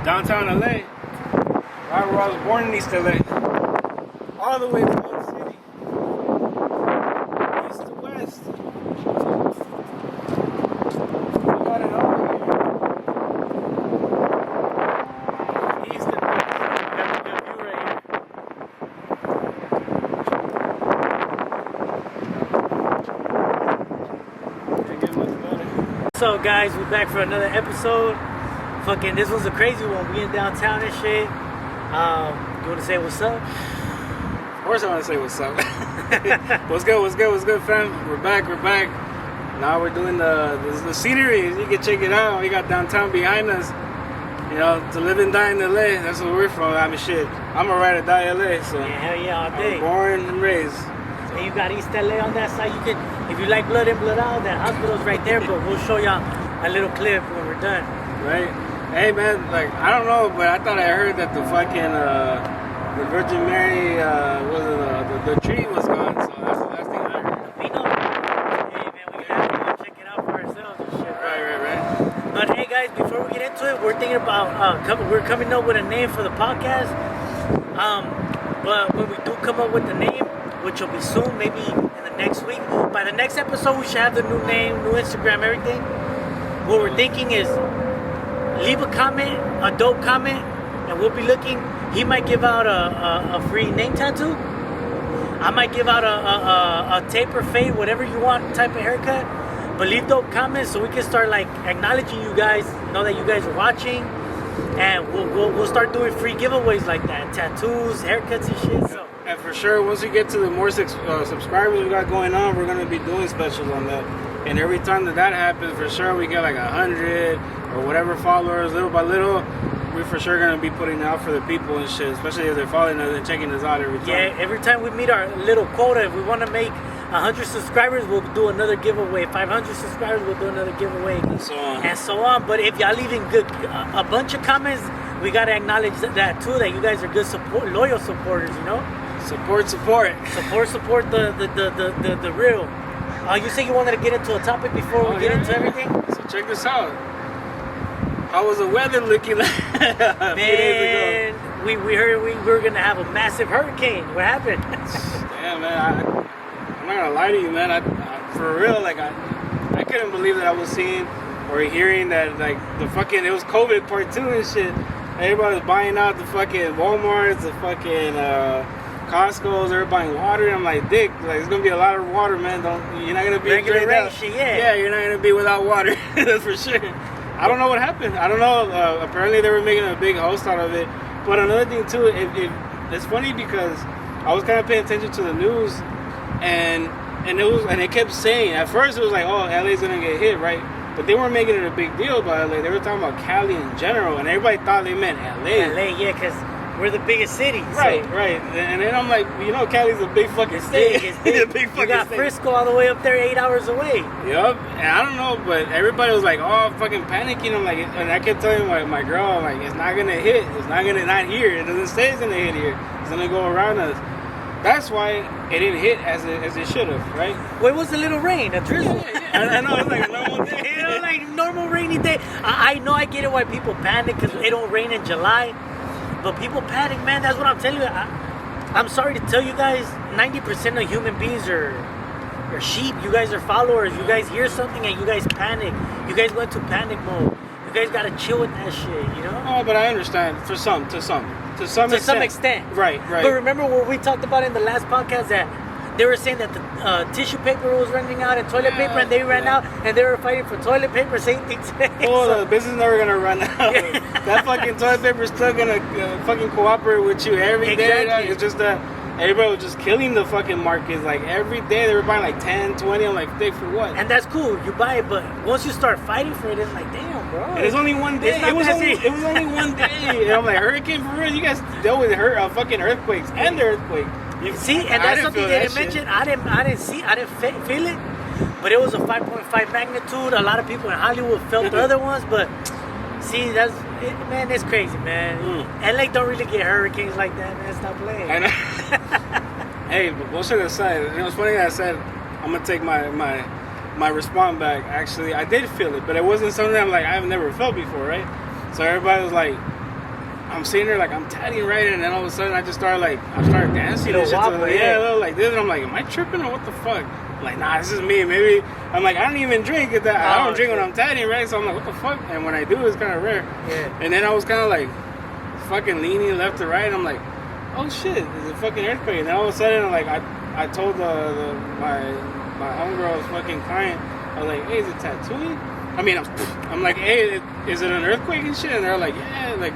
downtown LA. Right where I was born in East LA. All the way from the city. East to west. We got it all here. East and west. We got the good view right here. Can't get much better. So guys, we're back for another episode. Fucking, this was a crazy one. We in downtown and shit. You wanna say what's up? Of course I want to say what's up. What's good, fam? We're back. Now we're doing the scenery. You can check it out. We got downtown behind us. You know, to live and die in LA. That's where we're from. I mean, shit. I'm a ride or die LA. So Yeah, hell yeah, all day. I'm born and raised. And you got East LA on that side. You can, if you like blood in, blood out, that hospital's right there. But we'll show y'all a little clip when we're done. Right? Hey, man. Like, I don't know, but I thought I heard that the fucking the Virgin Mary the tree was gone. So that's the last thing I heard. We know. Hey man, we can have to go check it out for ourselves and shit. Right. But hey guys, before we get into it, we're thinking about we're coming up with a name for the podcast. But when we do come up with the name, which will be soon, maybe in the next week. By the next episode, we should have the new name, new Instagram, everything. What we're thinking is leave a comment, a dope comment, and we'll be looking. He might give out a free name tattoo. I might give out a taper fade, whatever you want type of haircut. But leave dope comments so we can start like acknowledging you guys, know that you guys are watching, and we'll start doing free giveaways like that, tattoos, haircuts and shit. So. And for sure, once we get to the more subscribers we got going on, we're gonna be doing specials on that. And every time that happens, for sure we get like 100 or whatever followers, little by little. We're for sure gonna be putting out for the people and shit, especially if they're following us and checking us out every time. Yeah, every time we meet our little quota, if we want to make 100 subscribers, we'll do another giveaway. 500 subscribers, we'll do another giveaway, And so on. But if y'all leaving a bunch of comments, we gotta acknowledge that too. That you guys are good loyal supporters. You know. Support. Support the real. You say you wanted to get into a topic before we get into everything. So check this out. How was the weather looking like a few days ago? We heard we were gonna have a massive hurricane. What happened? Yeah, man. I'm not gonna lie to you, man. I for real, like I couldn't believe that I was seeing or hearing that like it was COVID part 2 and shit. Everybody was buying out the fucking Walmarts, the fucking Costco's. They're buying water. And I'm like, dick, like it's gonna be a lot of water, man. You're not gonna be regular rain shit, Yeah, you're not gonna be without water. That's for sure. I don't know what happened. I don't know. Apparently they were making a big host out of it. But another thing too, it's funny because I was kind of paying attention to the news, and it kept saying at first it was like, oh, LA's gonna get hit, right? But they weren't making it a big deal about LA. They were talking about Cali in general, and everybody thought they meant LA. LA, yeah, because we're the biggest city. Right. And then I'm like, you know, Cali's a big fucking state. It's big. It's a big fucking you got state. Frisco all the way up there, 8 hours away. Yup. And I don't know, but everybody was like, oh, fucking panicking. I'm like, and I kept telling my girl, I'm like, it's not gonna hit. It's not here. It doesn't say it's gonna hit here. It's gonna go around us. That's why it didn't hit as it should have, right? Well, it was a little rain, a drizzle. Yeah. I know, it's like a normal day. You know, like normal rainy day. I know, I get it why people panic because it don't rain in July. But people panic, man. That's what I'm telling you. I'm sorry to tell you guys, 90% of human beings are sheep. You guys are followers. You guys hear something and you guys panic. You guys go into panic mode. You guys gotta chill with that shit, you know? Oh, but I understand to some extent. Right. But remember what we talked about in the last podcast that they were saying that the tissue paper was running out and toilet paper, and they ran out, and they were fighting for toilet paper. Same thing today. Oh, the business is never gonna run out. That fucking toilet paper is still gonna fucking cooperate with you every day. Exactly. It's just that everybody was just killing the fucking markets. Like every day they were buying like 10, 20. I'm like, dick, for what? And that's cool. You buy it, but once you start fighting for it, it's like, damn, bro. It was only one day. It was only one day. And I'm like, hurricane for real? You guys dealt with fucking earthquakes and the earthquake. You see, and that's something they didn't mention. I didn't feel it, but it was a 5.5 magnitude. A lot of people in Hollywood felt the other ones, but see, man, it's crazy, man. LA don't really get hurricanes like that, man. Stop playing. Hey, but bullshit aside, it's funny that I said I'm gonna take my response back. Actually, I did feel it, but it wasn't something I've never felt before, right? So everybody was like, I'm sitting there like I'm tatting right, and then all of a sudden I started dancing You and shit. know, To, wobble, yeah, a little like this, and I'm like, am I tripping or what the fuck? I'm like, nah, this is me. Maybe I'm like, I don't even drink at that. I don't drink when I'm tatting, right? So I'm like, what the fuck? And when I do, it's kind of rare. Yeah. And then I was kind of like fucking leaning left to right. And I'm like, oh shit, there's a fucking earthquake. And then all of a sudden, like I told my homegirl's fucking client, I was like, hey, is it tattooing? I mean, I'm like, hey, is it an earthquake and shit? And they're like, yeah, like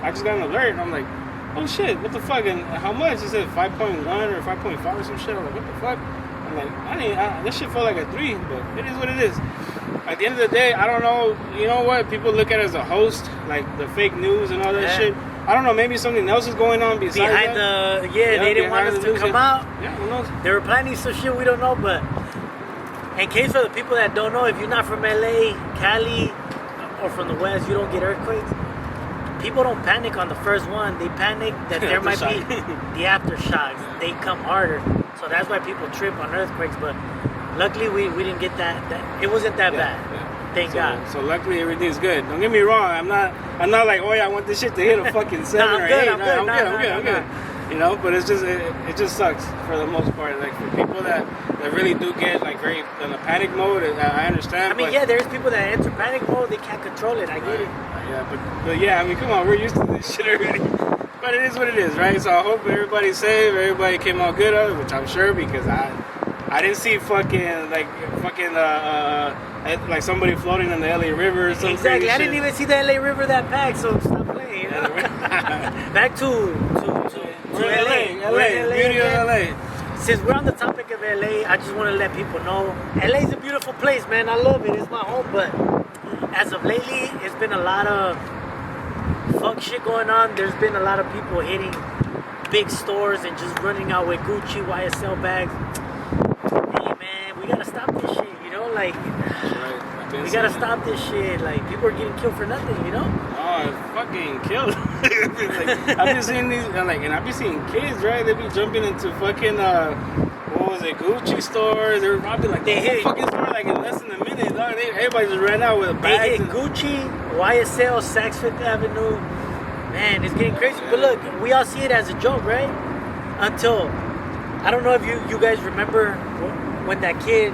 I just got an alert. And I'm like, oh shit, what the fuck? And how much? It said 5.1 or 5.5 or some shit. I'm like, what the fuck? I'm like, this shit felt like a 3, but it is what it is. At the end of the day, I don't know. You know what? People look at it as a host, like the fake news and all that shit. I don't know. Maybe something else is going on besides behind that. they didn't want us to come out. Yeah, who knows? They were planning some shit we don't know, but in case for the people that don't know, if you're not from LA, Cali, or from the West, you don't get earthquakes. People don't panic on the first one. They panic that there might be the aftershocks. They come harder. So that's why people trip on earthquakes. But luckily, we didn't get that it wasn't that bad. Yeah. Thank God. So luckily, everything's good. Don't get me wrong. I'm not like, oh yeah, I want this shit to hit a fucking 7 or 8. I'm good. You know, but it's just it just sucks for the most part. Like for people that really do get like very in a panic mode, I understand. I mean, there's people that enter panic mode. They can't control it. I get it. Yeah, but yeah, I mean, come on, we're used to this shit already. But it is what it is, right? So I hope everybody's safe. Everybody came out good of it, which I'm sure because I didn't see fucking like somebody floating in the LA River or something. Exactly. I didn't even see the LA River that packed, so stop playing. You know? Back to LA. Beauty of LA. Since we're on the topic of LA, I just want to let people know LA is a beautiful place, man. I love it. It's my home, but as of lately, it's been a lot of fuck shit going on. There's been a lot of people hitting big stores and just running out with Gucci, YSL bags. Hey, man, we gotta stop this shit, you know? Like, we gotta stop this shit. Like, people are getting killed for nothing, you know? Oh, fucking killed. Like, I've been seeing these, and I've been seeing kids, right? They be jumping into fucking, what was it, Gucci stores. They were robbing like the whole fucking store like in less than a minute. Dog. Everybody just ran out with a bag. They hit Gucci, YSL, Saks Fifth Avenue. Man, it's getting crazy. But look, we all see it as a joke, right? Until, I don't know if you guys remember when that kid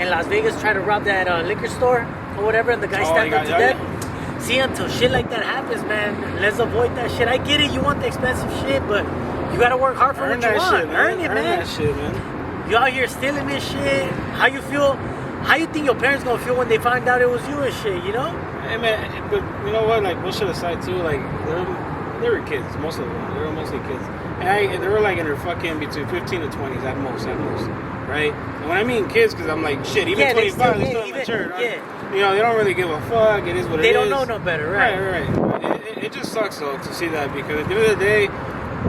in Las Vegas tried to rob that liquor store or whatever, and the guy stabbed him to death. See, until shit like that happens, man, let's avoid that shit. I get it, you want the expensive shit, but you gotta work hard for what you want. Earn it, man. That shit, man. You out here stealing this shit. How you feel? How you think your parents gonna feel when they find out it was you and shit? You know? Hey, man, but you know what? Like, bullshit aside too. Like, they were kids. Most of them. They were mostly kids. And they were like in their fucking between 15 to 20s at most. Right? And when I mean kids, because I'm like, shit, even 25, they're still immature. Right? Yeah. You know, they don't really give a fuck. It is what it is. They don't know no better, right? Right. It just sucks, though, to see that. Because at the end of the day,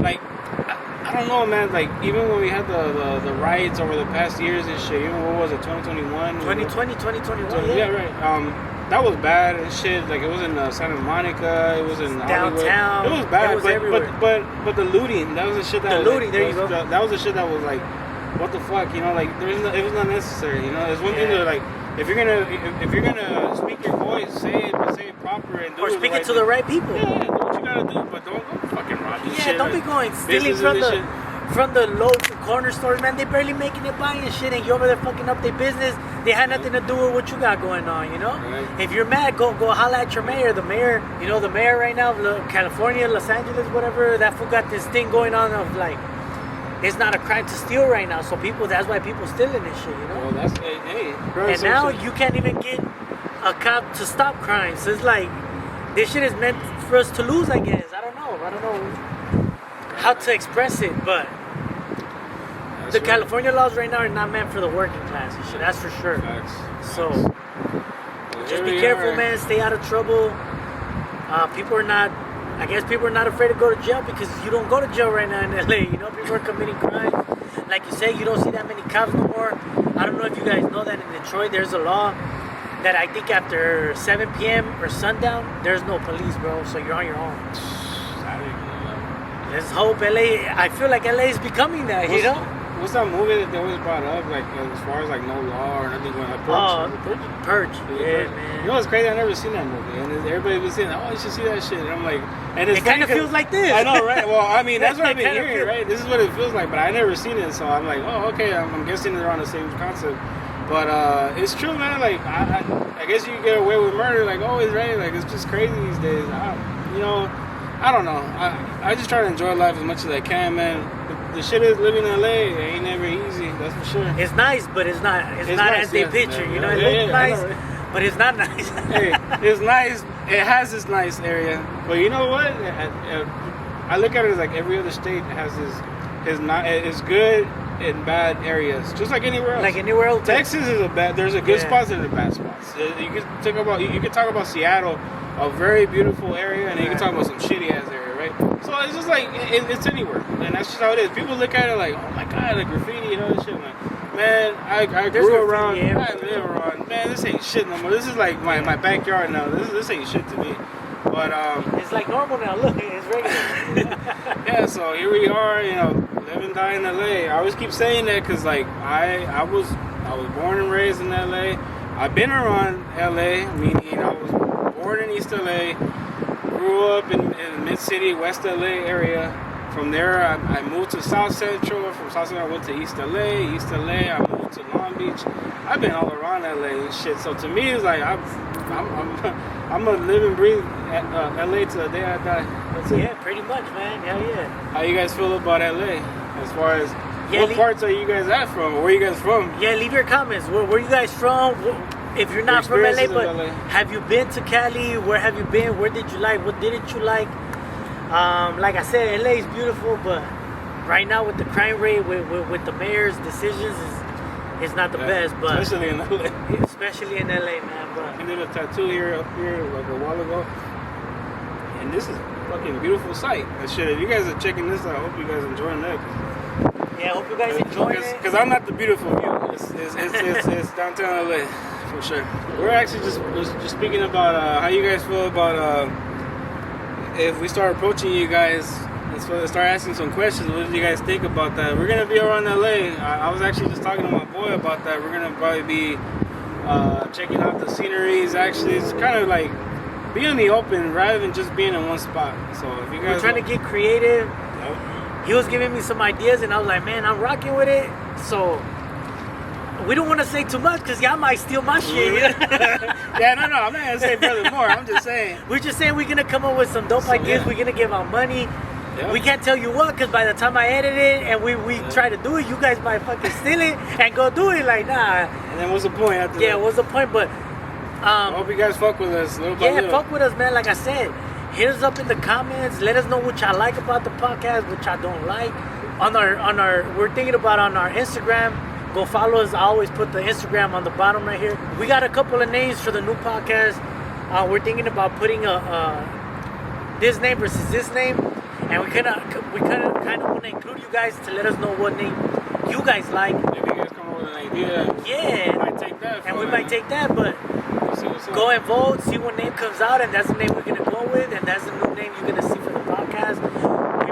like, I don't know, man. Like, even when we had the riots over the past years and shit, even what was it, 2021? 2020, 2021, yeah, right. That was bad and shit. Like, it was in Santa Monica. It was in downtown. Hollywood. It was bad. It was everywhere. But the looting, that was the shit that the was looting, like, there you go. That was the shit that was like, what the fuck, you know? Like, it was not necessary, you know? It's one thing to, like, if you're gonna speak your voice, say it proper and do or speak it to the right people. Yeah, do what you gotta do, but don't go fucking rob this shit. Yeah, don't be going stealing from the local corner stores, man. They barely making it by and shit, and you over there fucking up their business. They had nothing to do with what you got going on, you know? Right. If you're mad, go holla at your mayor. The mayor, you know, the mayor right now of California, Los Angeles, whatever, that fool got this thing going on of like, it's not a crime to steal right now. So that's why people stealing this shit, you know? Well, that's, hey. And now you can't even get a cop to stop crime. So it's like, this shit is meant for us to lose, I guess. I don't know how to express it, but the California laws right now are not meant for the working class and shit. That's for sure. Facts. So just be careful, man. Stay out of trouble. People are not afraid to go to jail because you don't go to jail right now in LA. You know, people are committing crimes. Like you say, you don't see that many cops no more. I don't know if you guys know that in Detroit, there's a law that I think after 7 p.m. or sundown, there's no police, bro. So you're on your own. Let's hope LA. I feel like LA is becoming that. You know. what's that movie that they always brought up? Like as far as like no law or nothing going on. Purge. Yeah, Purge. man. You know what's crazy? I never seen that movie, and everybody was saying, "Oh, you should see that shit." And I'm like, and It kind of feels like this. I know, right? Well, I mean, that's what I've been Kinda hearing, feel- right? This is what it feels like, but I never seen it, so I'm like, oh, okay. I'm guessing they're on the same concept. But it's true, man. Like I guess you get away with murder, like always, right? Like it's just crazy these days. I don't know. I just try to enjoy life as much as I can, man. The shit is living in LA. It ain't never easy. That's for sure. It's nice, but it's not It's not nice, as they yes, picture. man. You know, Yeah, it looks yeah, I nice, know, right? but it's not nice. Hey, it's nice. It has this nice area, but you know what? I look at it as like every other state has it's good and bad areas, just like anywhere else. Like anywhere else. Texas is there's a good Yeah. spots and a bad spots. You could talk about Seattle, a very beautiful area, and then you can talk about some shitty ass area, right? So it's just like it's anywhere, and that's just how it is. People look at it like, oh my god, like graffiti and all this shit. I'm like, man, I There's grew graffiti around, everywhere. I live around. Man, this ain't shit no more. This is like my backyard now. This ain't shit to me. But It's like normal now. Look, it's regular. yeah, so here we are, live and die in LA. I always keep saying that because like I was born and raised in LA. I've been around LA, meaning I was born in East LA, grew up in Mid City, West LA area. From there, I moved to South Central. From South Central, I went to East LA. East LA, I moved to Long Beach. I've been all around LA and shit. So to me, it's like I'm a live and breathe LA till the day I die. That's it. Yeah, pretty much, man. Hell yeah. How you guys feel about LA? As far as Yeah, what parts are you guys at from? Where are you guys from? Yeah, leave your comments. Where you guys from? If you're not from LA, experiences but of LA. have you been to Cali? Where have you been? Where did you like? What didn't you like? Like I said, LA is beautiful, but right now with the crime rate, with the mayor's decisions, is not the best. But especially in LA. especially in LA, man. I But did a tattoo up here like a while ago, and this is a fucking beautiful sight. And shit, if you guys are checking this out, I hope you guys enjoying that. yeah, I hope you guys enjoy it. Because I'm not the beautiful view. It's downtown LA for sure. We're actually just speaking about how you guys feel about if we start approaching you guys. Let's start asking some questions. What did you guys think about that? We're gonna be around LA. I was actually just talking to my boy about that. We're gonna probably be checking out the sceneries. Actually, it's kind of like being in the open rather than just being in one spot. So if you guys We're trying to get creative. Yep. He was giving me some ideas, and I was like, man, I'm rocking with it. So we don't want to say too much because y'all might steal my shit. You know? Yeah, no, I'm not gonna say furthermore. I'm just saying. We're just saying we're gonna come up with some dope So, ideas. yeah. We're gonna give out money. Yeah. We can't tell you what, because by the time I edit it and we try to do it, you guys might fucking steal it and go do it. Like, nah. And then what's the point after Yeah, that? what's the point? But I hope you guys fuck with us little by yeah, little. fuck with us, man. Like I said, hit us up in the comments. Let us know what y'all like about the podcast, what y'all don't like. On our, we're thinking about on our Instagram. Go follow us. I always put the Instagram on the bottom right here. We got a couple of names for the new podcast. We're thinking about putting this name versus this name, and we kind of want to include you guys to let us know what name you guys like. Maybe you guys come up with an idea. Yeah, We might take that. and we might take that, but We'll see what's up. go and vote, see what name comes out, and that's the name we're gonna go with, and that's the new name you're gonna see for the podcast. We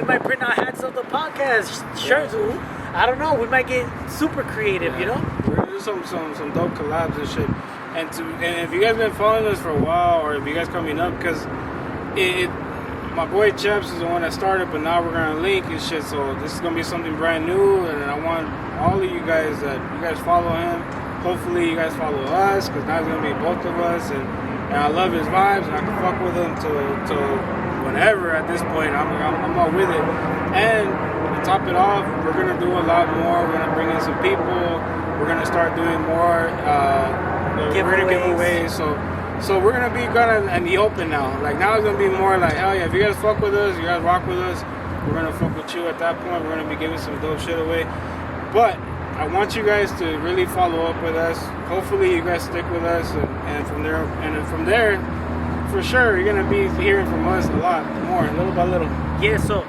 might print out hats of the podcast, shirts. I don't know. We might get super creative, you know. We're gonna do some dope collabs and shit. And if you guys been following us for a while, or if you guys coming up, because my boy Chaps is the one that started, but now we're gonna link and shit. So this is gonna be something brand new, and I want all of you guys that you guys follow him. Hopefully you guys follow us, because now it's gonna be both of us, and I love his vibes, and I can fuck with him till whenever. At this point, I'm all with it. And to top it off, we're gonna do a lot more. We're gonna bring in some people. We're gonna start doing more giveaways. So we're gonna be kind of in the open now. Like now it's gonna be more like, hell yeah, if you guys fuck with us, you guys rock with us, we're gonna fuck with you at that point. We're gonna be giving some dope shit away. But I want you guys to really follow up with us. Hopefully you guys stick with us, and from there, for sure you're gonna be hearing from us a lot more, little by little. Yeah. So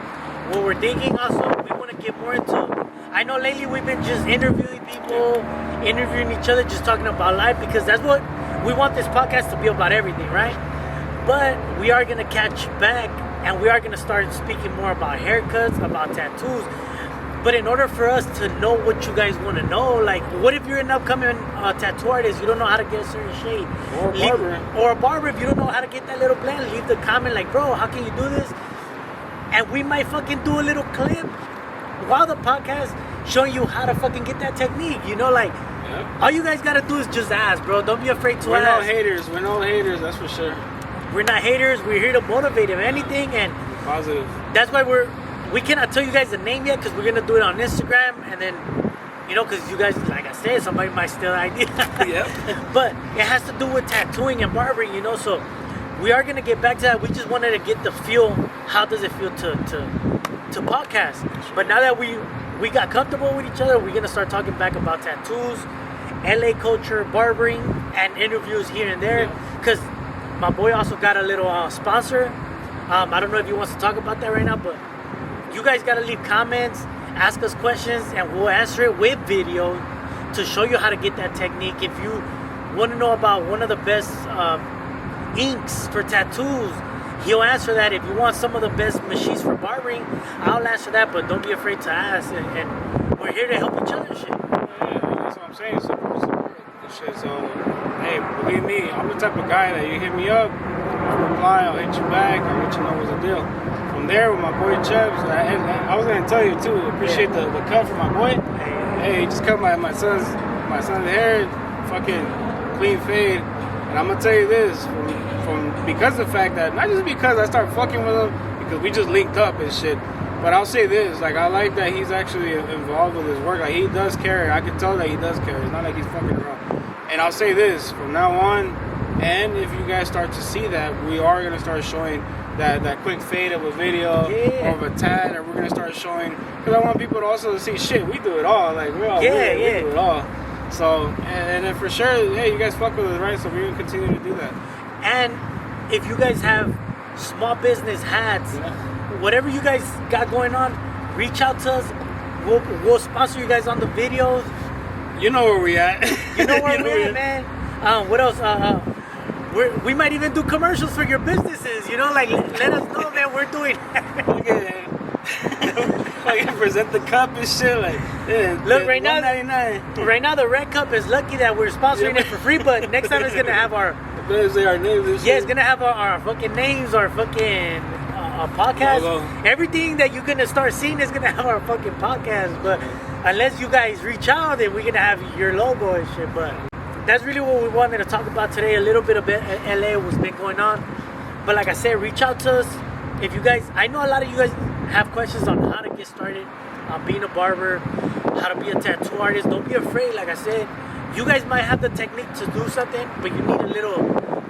what we're thinking also, we want to get more into. I know lately we've been just interviewing people, interviewing each other, just talking about life, because that's what we want this podcast to be about, everything, right? But we are gonna catch back, and we are gonna start speaking more about haircuts, about tattoos. But in order for us to know what you guys want to know, like, what if you're an upcoming tattoo artist, you don't know how to get a certain shade? Or a barber. Or a barber, if you don't know how to get that little blend, leave the comment like, bro, how can you do this? And we might fucking do a little clip while the podcast showing you how to fucking get that technique. You know, like, all you guys got to do is just ask, bro. Don't be afraid to We're ask. no haters. We're no haters, that's for sure. We're not haters. We're here to motivate if anything. And Positive. that's why we cannot tell you guys the name yet because we're going to do it on Instagram. And then, you know, because you guys, like I said, somebody might steal the idea. Yep. But it has to do with tattooing and barbering, you know. So we are going to get back to that. We just wanted to get the feel. How does it feel to podcast? But now that we got comfortable with each other, we're going to start talking back about tattoos, LA culture, barbering, and interviews here and there. Because my boy also got a little sponsor. I don't know if he wants to talk about that right now, but you guys got to leave comments, ask us questions, and we'll answer it with video to show you how to get that technique. If you want to know about one of the best inks for tattoos, he'll answer that. If you want some of the best machines for barbering, I'll answer that, but don't be afraid to ask. And we're here to help each other and shit. Yeah, that's what I'm saying. Support this shit. So, hey, believe me, I'm the type of guy that you hit me up, I'll reply, I'll hit you back, I'll let you know what's the deal. From there, with my boy Chubbs, I was gonna tell you too. Appreciate the cut for my boy. Hey, he just cut my son's hair, fucking clean fade. And I'm gonna tell you this, from because of the fact that not just because I started fucking with him, because we just linked up and shit. But I'll say this, like, I like that he's actually involved with his work. Like, he does care. I can tell that he does care. It's not like he's fucking around. And I'll say this, from now on, and if you guys start to see that, we are gonna start showing that quick fade of a video or of a tat, and we're gonna start showing, because I want people to also see shit. We do it all, like we're all weird. We do it all. So and then for sure, hey, you guys fuck with us, right? So we're gonna continue to do that. And if you guys have small business hats, whatever you guys got going on, reach out to us. We'll sponsor you guys on the videos. You know where we at. You know where we're at, man. What else? We might even do commercials for your businesses. You know, like let us know, man. We're doing. I can present the cup and shit. Like, look, right now, $1.99. the Red Cup is lucky that we're sponsoring it for free. But next time it's gonna have our. Say our names and shit. Yeah, it's gonna have our fucking names, our fucking podcast. Logo. Everything that you're gonna start seeing is gonna have our fucking podcast. But unless you guys reach out, then we're gonna have your logo and shit. But that's really what we wanted to talk about today. A little bit of LA, what's been going on. But like I said, reach out to us. If you guys, I know a lot of you guys have questions on how to get started on being a barber, how to be a tattoo artist. Don't be afraid. Like I said, you guys might have the technique to do something, but you need a little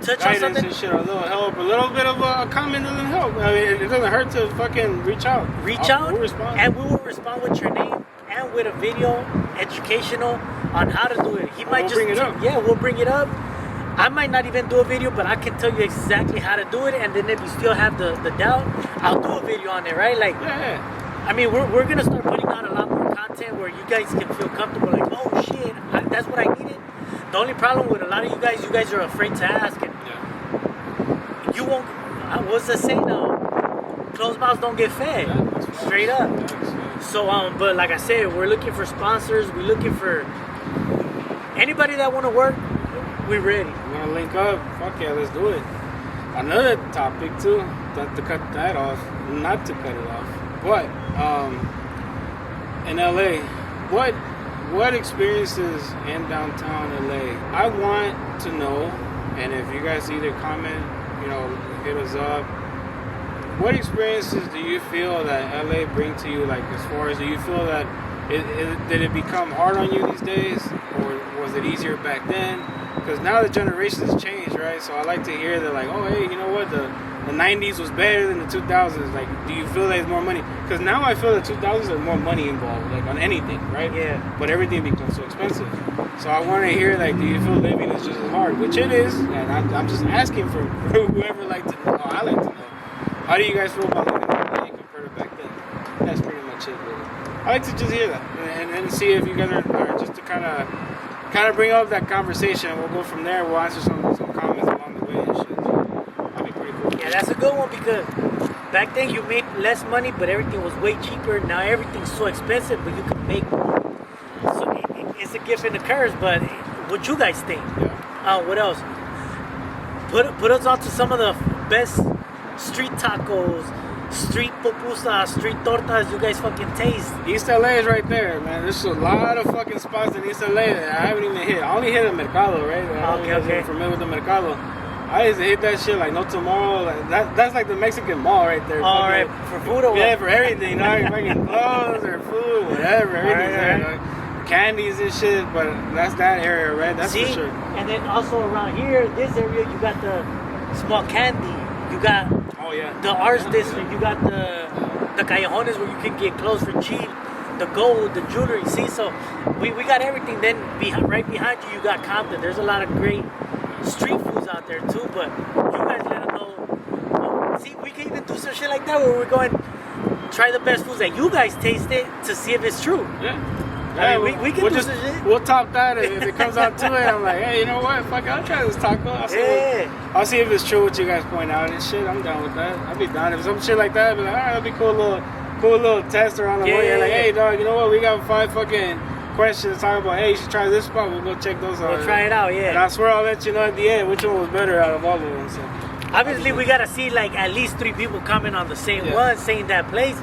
touch on something. And shit, a little help, a little bit of a comment doesn't help. I mean, it doesn't hurt to fucking reach out. We'll respond. And we will respond with your name and with a video, educational on how to do it. We'll bring it up. Yeah, we'll bring it up. I might not even do a video, but I can tell you exactly how to do it. And then if you still have the doubt, I'll do a video on it, right? Like, yeah. I mean, we're gonna start putting out a lot more content where you guys can feel comfortable. Like, oh shit, that's what I needed. The only problem with a lot of you guys are afraid to ask, and you won't. What's the saying? Closed mouths don't get fed. Straight up. So, but like I said, we're looking for sponsors. We're looking for anybody that want to work. We ready. You want to link up? Fuck yeah, let's do it. Another topic too, not to cut that off, not to cut it off, but in LA, what experiences in downtown LA? I want to know, and if you guys either comment, hit us up. What experiences do you feel that LA bring to you? Like, as far as, do you feel that did it become hard on you these days, or was it easier back then? Because now the generations changed, right? So I like to hear that, like, oh, hey, you know what? The 90s was better than the 2000s. Like, do you feel there's more money? Because now I feel the 2000s there's more money involved, like, on anything, right? Yeah. But everything becomes so expensive. So I want to hear, like, do you feel living is just as hard? Which it is. And I'm just asking for whoever like to know. I like to know. How do you guys feel about living in LA compared to back then? That's pretty much it, really. I like to just hear that and see if you guys are just to kind of bring up that conversation. We'll go from there. We'll answer some comments along the way and shit. That'd be pretty cool. Yeah, that's a good one because back then you made less money, but everything was way cheaper. Now everything's so expensive, but you can make more. So it's a gift and a curse. But what you guys think? What else? Put us on to some of the best street tacos, street pupusas, street tortas you guys fucking taste. East LA is right there, man. There's a lot of fucking spots in East LA that I haven't even hit. I only hit the Mercado, right? Okay. Familiar with the Mercado. I used to hit that shit like no tomorrow. Like, that's like the Mexican mall right there. All right, for food or what? Yeah, for everything. Fucking clothes or food, whatever. Everything's there. Like, candies and shit. But that's that area, right? That's See? for sure. And then also around here, this area, you got the small candy. You got the arts district. You got the callejones where you can get clothes for cheap. The gold, the jewelry. See, so we got everything. Then right behind you, you got Compton. There's a lot of great street foods out there too, but you guys let them know. See, we can even do some shit like that where we're going try the best foods that you guys tasted to see if it's true. I mean, we can do some shit. We'll top that if it comes out to it. I'm like, hey, you know what? Fuck, I'll try this taco. I'll see if it's true what you guys point out and shit. I'm down with that. I'll be down if some shit like that. I'll be like, all right, that'll be cool little test around the way. You're like, hey, dog, you know what? We got 5 fucking questions to talk about. Hey, you should try this spot. We'll go check those out. We'll try it out, And I swear I'll let you know at the end which one was better out of all of them. So obviously we gotta see like at least 3 people comment on the same one, saying that place.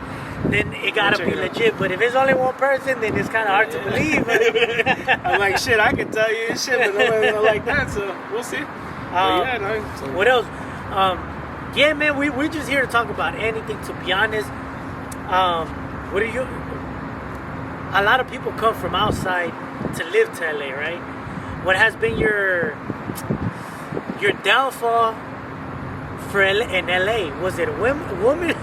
Then it gotta be legit. But if it's only one person, then it's kind of hard to believe. I'm like, shit, I can tell you shit, but nobody's gonna like that. So we'll see. What else? Yeah, man, we're just here to talk about anything. To be honest, what are you? A lot of people come from outside to live to LA, right? What has been your downfall in LA? Was it a woman?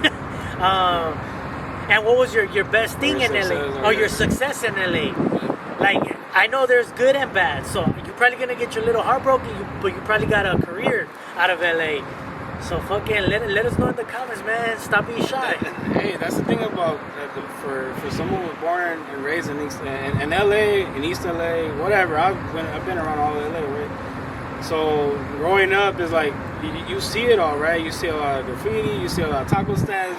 And what was your best thing in LA? Or your success in LA? Like, I know there's good and bad, so you're probably gonna get your little heartbroken, but you probably got a career out of LA. So fucking let us know in the comments, man. Stop being shy. Hey, that's the thing about for someone who was born and raised in LA, in East LA, whatever. I've been around all of LA, right? So growing up is like you see it all, right? You see a lot of graffiti, you see a lot of taco stands.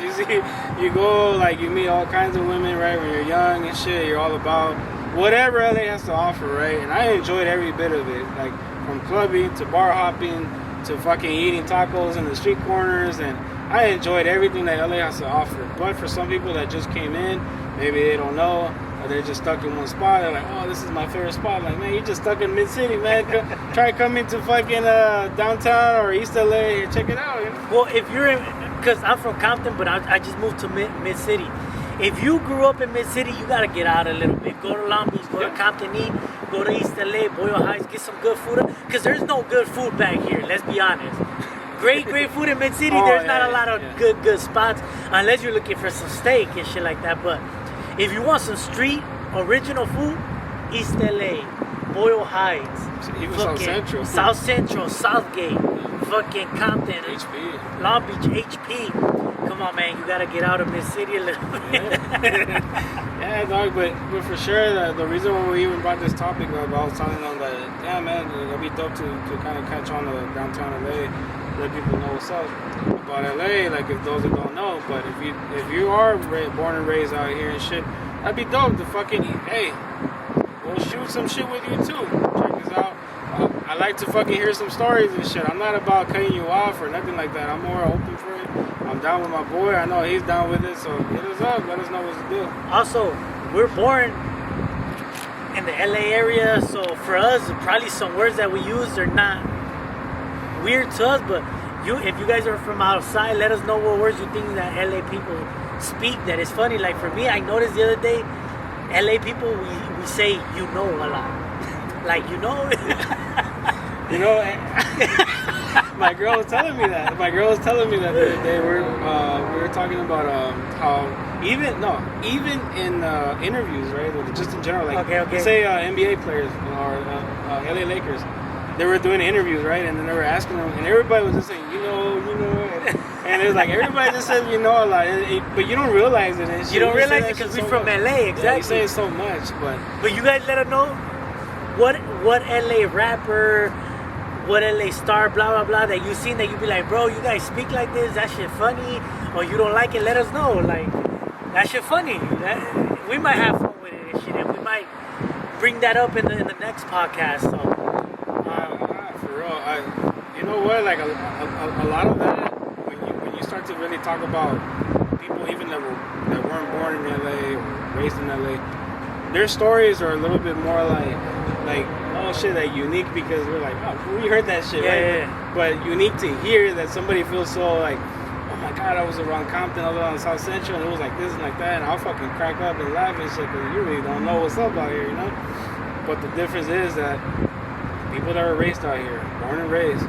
You go like you meet all kinds of women, right? When you're young and shit, you're all about whatever LA has to offer, right? And I enjoyed every bit of it, like from clubbing to bar hopping to fucking eating tacos in the street corners, and I enjoyed everything that LA has to offer. But for some people that just came in, maybe they don't know, or they're just stuck in one spot, they're like, oh, this is my favorite spot. Like, man, you're just stuck in mid-city, man. Try coming to fucking downtown or East LA and check it out, you know? Well, if you're in, because I'm from Compton, but I just moved to mid-city. If you grew up in mid-city, you got to get out a little bit. Go to Long Beach, go to Compton Eat, go to East LA, Boyle Heights, get some good food. Because there's no good food back here, let's be honest. Great food in mid-city. There's not a lot of good spots, unless you're looking for some steak and shit like that. But if you want some street, original food, East LA, Boyle Heights, even South Central, Southgate, fucking Compton, HP, Long Beach, HP. Come on, man, you gotta get out of mid-city a little bit. Yeah, dog, but for sure, the reason why we even brought this topic up, I was telling them that, yeah, man, it'll be dope to kind of catch on to downtown LA, let people know what's up about LA, like if those that don't know. But if you are born and raised out here and shit, that'd be dope to fucking, hey, we'll shoot some shit with you too. Check this out. I like to fucking hear some stories and shit. I'm not about cutting you off or nothing like that. I'm more open for it. I'm down with my boy. I know he's down with it. So hit us up. Let us know what's the deal. Also, we're born in the LA area. So for us, probably some words that we use are not weird to us. But if you guys are from outside, let us know what words you think that LA people speak that is funny. Like for me, I noticed the other day, LA people, we say you know a lot. Like, you know. You know, my girl was telling me that. The other day we were talking about how even in interviews, right? Just in general, like say NBA players or LA Lakers, they were doing interviews, right? And then they were asking them, and everybody was just saying, you know, and it was like everybody just said you know a lot, but you don't realize it. And you don't realize it because we're from LA, exactly. Yeah, you say it so much, but you guys let us know what LA rapper, what LA star, blah blah blah, that you seen that you be like, bro, you guys speak like this, that shit funny, or you don't like it, let us know. Like, that shit funny. We might have fun with it and shit, and we might bring that up in the next podcast. So, for real, you know what? Like a lot of that, when you start to really talk about people even that weren't born in LA or raised in LA, their stories are a little bit more like oh shit, like unique, because we're like, oh, we heard that shit, right? Yeah. But unique to hear that somebody feels so like, oh my god, I was around Compton, I was around South Central, and it was like this and like that, and I'll fucking crack up and laugh and shit, because you really don't know what's up out here, you know? But the difference is that people that are raised out here, born and raised,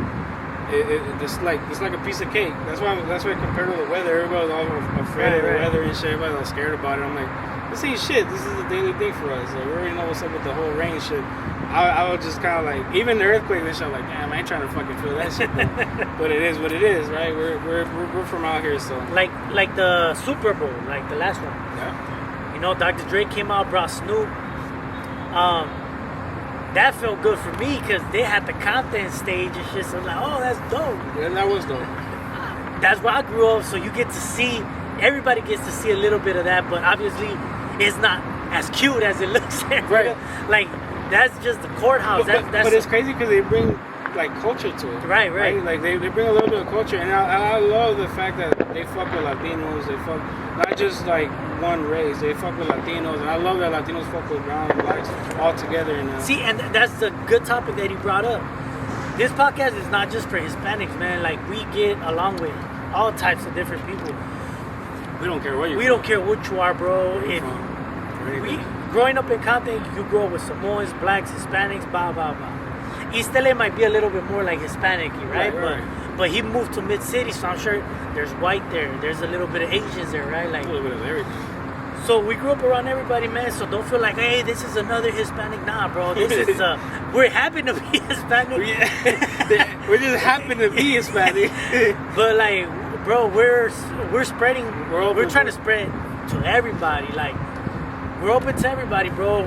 it's like a piece of cake. That's why compared to the weather, everybody's all afraid of the weather and shit. Everybody's all scared about it. I'm like, this ain't shit. This is a daily thing for us. Like, we already know what's up with the whole rain shit. I would just kind of like, even the earthquake and shit, I'm like, damn, I ain't trying to fucking feel that shit. But it is what it is, right? We're from out here, so. Like the Super Bowl, like the last one. Yeah. You know, Dr. Dre came out, brought Snoop. That felt good for me because they had the Compton stage and shit. So I'm like, oh, that's dope. Yeah, that was dope. That's where I grew up. So you get to see, everybody gets to see a little bit of that, but obviously it's not as cute as it looks. Right. Like, that's just the courthouse. But it's crazy because they bring like culture to it. Right. Like they bring a little bit of culture, and I love the fact that they fuck with Latinos. They fuck not just like one race. They fuck with Latinos, and I love that Latinos fuck with brown and blacks all together. And see, and that's the good topic that he brought up. This podcast is not just for Hispanics, man. Like, we get along with all types of different people. we don't care what you. We don't care what you are, bro. If growing up in Compton, you grow up with Samoans, blacks, Hispanics, blah blah blah. East LA might be a little bit more like Hispanic-y, right? But he moved to mid-city, so I'm sure there's white there. There's a little bit of Asians there, right? Like a little bit of everything. So we grew up around everybody, man. So don't feel like, hey, this is another Hispanic. Nah, bro. This is we're happy to be Hispanic. We just happen to be Hispanic. But like, bro, we're spreading. We're trying to spread to everybody. Like, we're open to everybody, bro.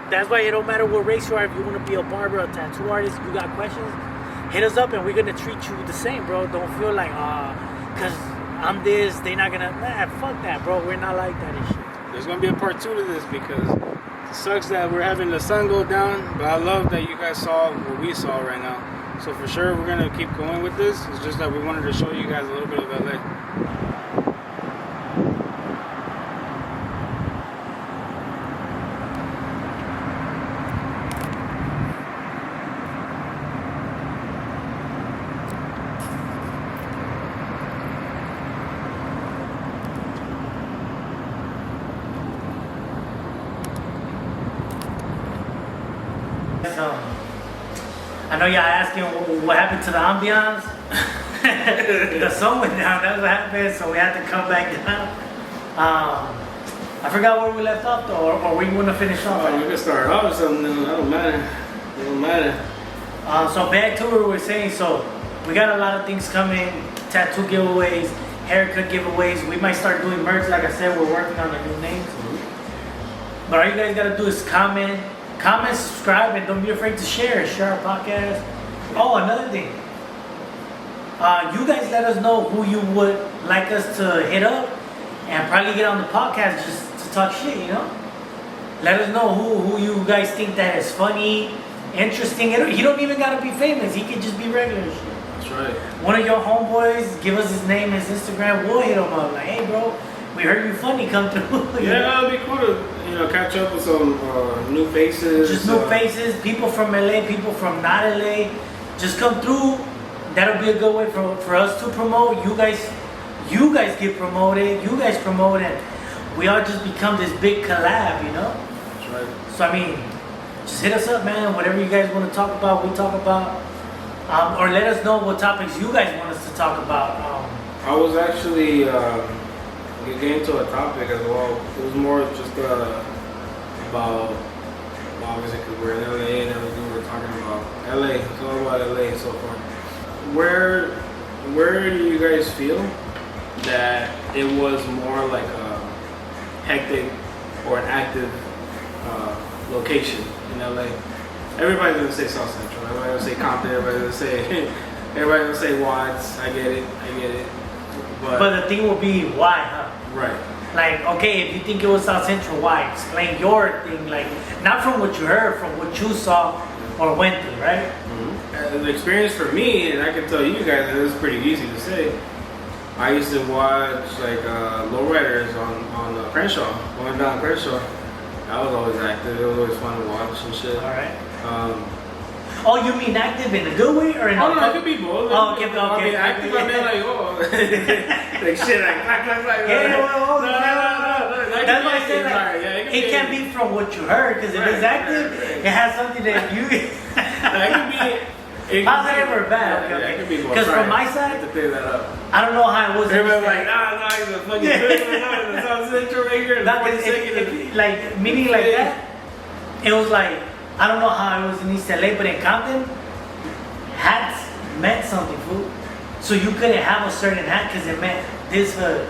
That's why it don't matter what race you are. If you want to be a barber, a tattoo artist, you got questions, hit us up and we're gonna treat you the same, bro. Don't feel like, cause I'm this, they not gonna. Nah, fuck that, bro. We're not like that and shit. There's gonna be a part 2 to this because it sucks that we're having the sun go down, but I love that you guys saw what we saw right now. So for sure, we're gonna keep going with this. It's just that we wanted to show you guys a little bit of LA. I know y'all asking what happened to the ambiance. The sun went down, that's what happened, so we had to come back down. I forgot where we left off though, or we want to finish off. We can start off with something, that don't matter. It don't matter. So back to what we were saying, so we got a lot of things coming, tattoo giveaways, haircut giveaways. We might start doing merch, like I said, we're working on a new name. But all you guys gotta do is comment, subscribe, and don't be afraid to share our podcast. Oh, another thing. You guys let us know who you would like us to hit up and probably get on the podcast just to talk shit, you know? Let us know who you guys think that is funny, interesting. He don't even gotta be famous. He could just be regular shit. That's right. One of your homeboys, give us his name, his Instagram. We'll hit him up. Like, hey, bro, we heard you funny. Come through. Yeah, it'd be cool to catch up with some new faces. Just new faces, people from LA, people from not LA. Just come through. That'll be a good way for us to promote. You guys get promoted. You guys promote it. We all just become this big collab, you know? That's right. So, I mean, just hit us up, man. Whatever you guys want to talk about, we talk about. Or let us know what topics you guys want us to talk about. I was actually getting into a topic as well. It was more just about obviously because we're in LA and everything. We're talking about LA. It's all about LA and so forth. Where do you guys feel that it was more like a hectic or an active location in LA everybody's gonna say South Central. Everybody's gonna say Compton. Everybody's gonna say Watts. I get it. But the thing will be why, huh? Right. Like, okay, if you think it was South Central, why? Explain your thing, like, not from what you heard, from what you saw or went through, right? The experience for me, and I can tell you guys, and it's pretty easy to say. I used to watch like lowriders on Crenshaw, going down Crenshaw. I was always active. It was always fun to watch and shit. All right. Oh, you mean active in a good way or in no, a it could be both. Oh, okay, I mean, active, I mean, like, oh. like shit, like, clack. Yeah, well, no. That's why I said, like, yeah, it can't be from what you heard, because if it's active, it has something that you... it could be... Positive or bad? Yeah, it could be both. Because from my I side, have to clear that up. I don't know how it was. Everybody's like, nah, he's a fucking the South Central right here. Like, meaning like that, it was like, I don't know how it was in East LA, but in Compton, hats meant something, fool. So you couldn't have a certain hat because it meant this hood.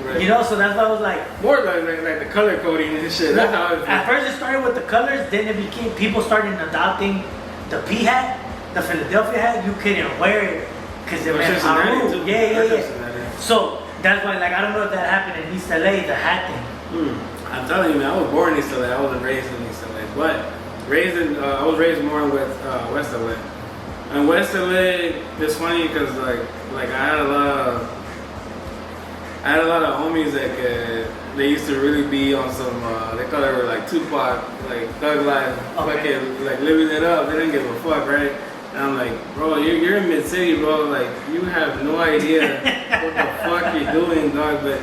Right. You know, so that's why I was like... More like the color coding and shit. That's how it at first it started with the colors, then it became, people started adopting the P hat, the Philadelphia hat. You couldn't wear it because it meant Haru. Yeah. So that's why, like, I don't know if that happened in East LA, the hat thing. I'm telling you, man, I was born in East LA. I wasn't raised in East LA, but I was raised more in West LA. And West LA, it's funny because like I had a lot of homies that they used to really be on some they call it like Tupac, like thug life, fucking like living it up. They didn't give a fuck, right? And I'm like, bro, you're in mid city, bro. Like you have no idea what the fuck you're doing, dog. But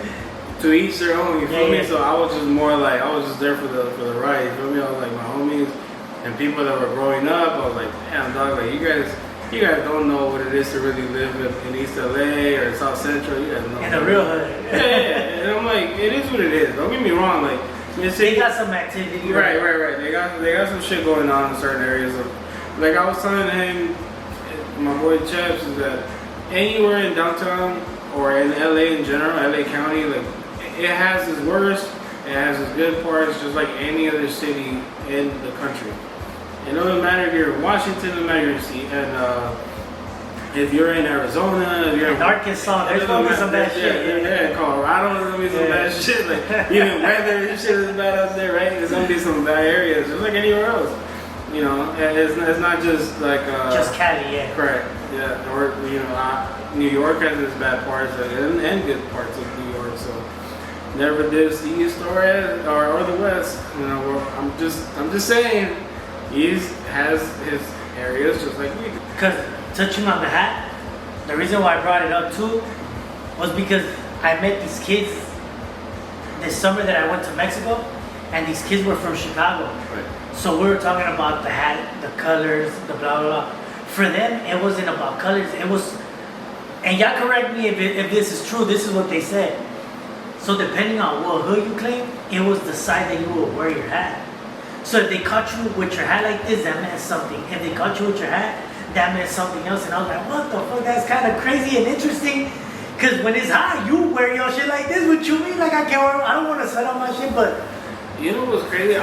to each their own, you feel me? So I was just more like I was just there for the ride. You feel me? I was like my homies and people that were growing up. I was like, damn, dog, like you guys don't know what it is to really live in East LA or South Central. You guys know. In the real hood. Yeah. And I'm like, it is what it is. Don't get me wrong. Like, they got some activity. Right. They got some shit going on in certain areas. Like I was telling him, my boy Chaps, is that anywhere in downtown or in LA in general, LA County, like it has its worst, it has its good parts, just like any other city in the country. It doesn't matter if you're in Washington, it doesn't matter if you're in Arizona, if you're in Arkansas, there's gonna be some bad shit. Yeah, in Colorado, there's gonna be some bad shit. Like even weather and shit is bad out there, right? There's gonna be some bad areas, just like anywhere else. You know, it's not just like just Cali, yeah. Correct. Yeah, or New York has its bad parts and good parts of New York. So never diss the East or the West. You know, I'm just saying. East has his areas just like we do. Because touching on the hat, the reason why I brought it up too was because I met these kids this summer that I went to Mexico, and these kids were from Chicago. Right. So we were talking about the hat, the colors, the blah blah blah. For them, it wasn't about colors. It was, and y'all correct me if this is true. This is what they said. So depending on what hood you claim, it was the side that you would wear your hat. So if they caught you with your hat like this, that meant something. If they caught you with your hat, that meant something else. And I was like, what the fuck? That's kind of crazy and interesting. Because when it's hot, you wear your shit like this. What you mean? Like I don't want to set on my shit, but... You know what's crazy?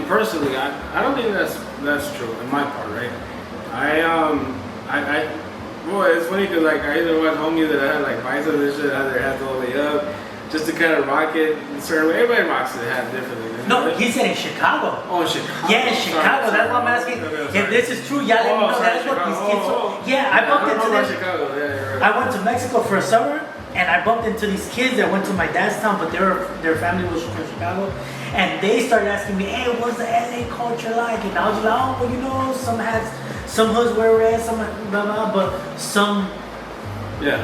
Personally, I don't think that's true in my part, right? Boy, it's funny because like I used to watch homies that had like biceps and shit, had their hats all the way up, just to kind of rock it in a certain way. Everybody rocks their hat differently. No, he said in Chicago. Oh, in Chicago. Yeah, in Chicago. That's what I'm asking. If this is true, y'all let me know. That's what these kids. Yeah, I bumped into them. Chicago. Yeah, right. I went to Mexico for a summer, and I bumped into these kids that went to my dad's town, but their family was from Chicago, and they started asking me, "Hey, what's the LA culture like?" And I was like, "Oh, well, you know, some hoods wear red, some blah blah, but some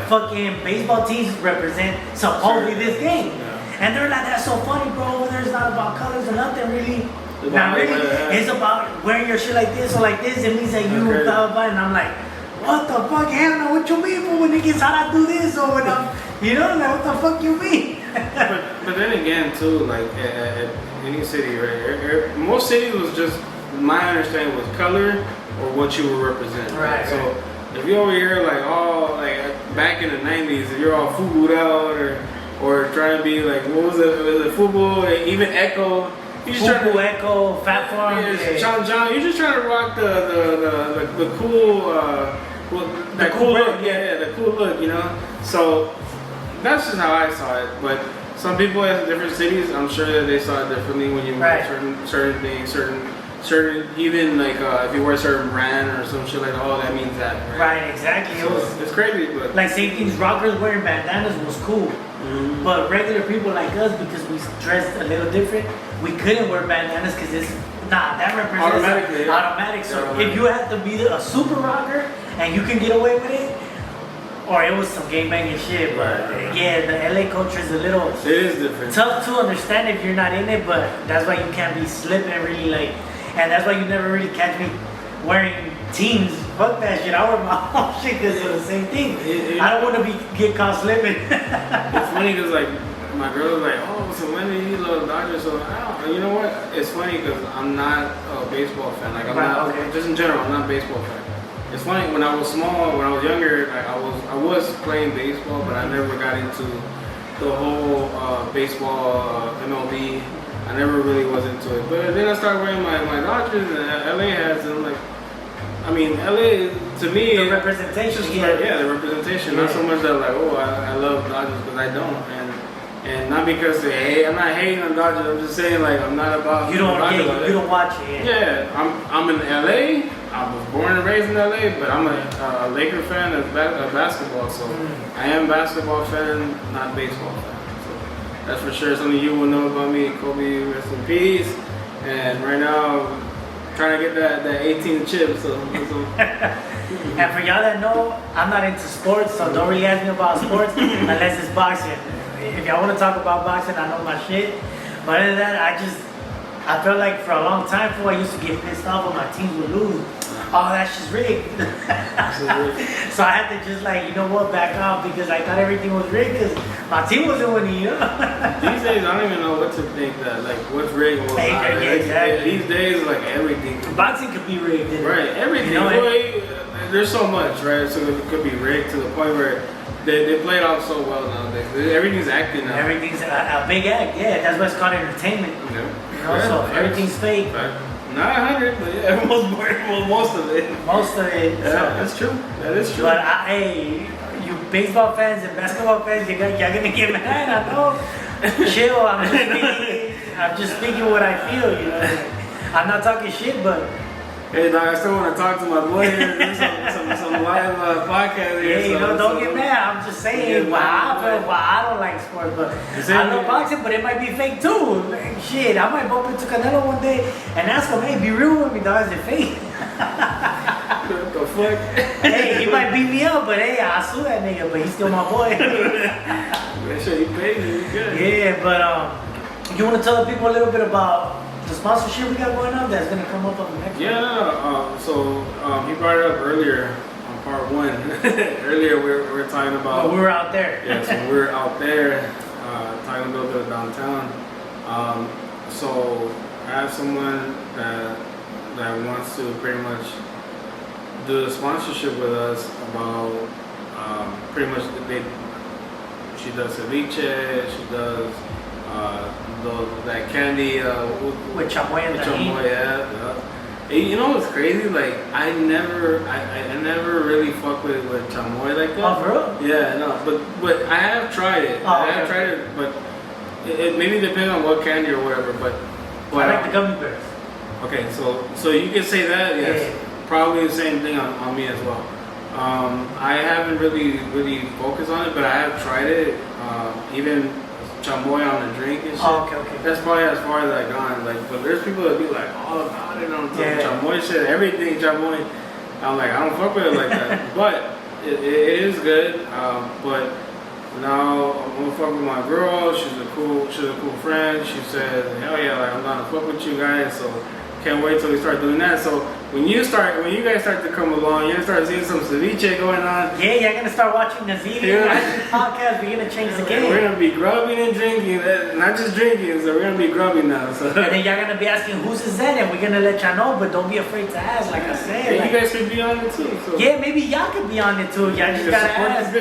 fucking baseball teams represent supposedly this game." Yeah. And they're like, "That's so funny, bro. It's not about colors or nothing, really. Not really. It's about wearing your shit like this or like this. It means that you blah blah blah." And I'm like, "What the fuck? Hell no! What you mean? But when it gets hot, I do this or when I'm, like what the fuck you mean?" but then again, too, like at any city, right? Most cities was just my understanding was color or what you were representing. Right. So if you're over here like back in the '90s, if you're all FUBU'd out or trying to be like, what was it? Was it FUBU? Even Echo You're just trying Fubu, to, Echo, Fat Farm. yeah, John, you're just trying to rock the cool, that cool look. Yeah, the cool look, you know. So that's just how I saw it. But some people in different cities, I'm sure that they saw it differently when you wear certain things, certain even like if you wear a certain brand or some shit like that, oh, that means that. Right, exactly. So it's crazy, but like same things. Rockers wearing bandanas was cool. But regular people like us, because we dressed a little different, we couldn't wear bandanas because it's that represents automatic. So if you had to be a super rocker and you can get away with it, or it was some gang banging shit. But yeah, the LA culture is a little. It is different. Tough to understand if you're not in it, but that's why you can't be slipping really like, and that's why you never really catch me wearing teams. Fuck that shit. I wear my own shit because it's the same thing. I don't want to get caught slipping. It's funny because like my girl was like, oh, so when did you love the Dodgers? So I don't. And you know what? It's funny because I'm not a baseball fan. Like I'm not. Just in general, I'm not a baseball fan. It's funny when I was small, when I was younger, like I was playing baseball, but I never got into the whole baseball MLB. I never really was into it. But then I started wearing my Dodgers, and LA has them. Like, I mean, LA to me, the representation. The representation. Not so much that like, oh, I love Dodgers, because I don't, and not because they hate. I'm not hating on Dodgers. I'm just saying like I'm not about. You don't watch it. Yeah, I'm in LA. I was born and raised in LA, but I'm a Laker fan of basketball. So I am a basketball fan, not baseball fan. So that's for sure. Something you will know about me. Kobe, rest in peace. And right now, trying to get that 18 chip. So. And for y'all that know, I'm not into sports, so don't really ask me about sports unless it's boxing. If y'all want to talk about boxing, I know my shit. But other than that, I felt like for a long time before I used to get pissed off when my teams would lose. Oh, that's just rigged. So I had to just like, you know what, back off, because I thought everything was rigged because my team wasn't winning, you know? These days, I don't even know what to think that, like, what's rigged and what's not. Exactly. These days, like, everything. Boxing could be rigged. Right, everything. You know, there's so much, right? So it could be rigged to the point where they play it off so well nowadays. Everything's acting now. Everything's a big act, yeah. That's why it's called entertainment. Yeah. You know, so everything's fake. Not 100, but yeah, most of it. Most of it. Yeah, that's true. That is true. But hey, you baseball fans and basketball fans, y'all gonna get mad. I know. Chill. I'm just speaking what I feel. You know, I'm not talking shit, but. Hey, dog, I still want to talk to my boy here. Do some live podcast here. Yeah, you know, don't get mad. I'm just saying, I don't like sports, but I love boxing, but it might be fake too. Like, shit, I might bump into Canelo one day and ask him, hey, be real with me, dog, is it fake? What the fuck? Hey, he might beat me up, but hey, I'll sue that nigga, but he's still my boy. Make sure you pay me, you good. Yeah, but you want to tell the people a little bit about the sponsorship we got going on that's going to come up on the next one? Yeah, so he brought it up earlier on part one. Earlier we were talking about... we were out there. Yeah, so we were out there talking a little bit of downtown. So I have someone that wants to pretty much do a sponsorship with us about pretty much she does ceviche, she does that candy with chamoy and chamoy, yeah. You know what's crazy? Like I never really fuck with chamoy like that. Oh, for real? Yeah, no, but I have tried it. I have tried it, but it maybe depends on what candy or whatever. But I like the gummy bears. Okay, so you can say that. Yes, yeah. Probably the same thing on me as well. I haven't really focused on it, but I have tried it. Even chamoy on the drink and shit. Oh, okay. That's probably as far as I've gone. Like, but there's people that be like all about it on chamoy shit, everything chamoy. I'm like, I don't fuck with it like that. But it is good. But now I'm gonna fuck with my girl. She's a cool friend. She said, hell yeah, like I'm gonna fuck with you guys. So can't wait till we start doing that. So when you guys start to come along, you're gonna start seeing some ceviche going on. Yeah, you're gonna start watching the podcast. We're gonna change the game. We're gonna be grubbing and drinking, not just drinking. So we're gonna be grubbing now. So. And then y'all gonna be asking who's the Zen, and we're gonna let y'all know, but don't be afraid to ask. Like I said, yeah, you guys could be on it too. So. Yeah, maybe y'all could be on it too. Y'all just gotta ask.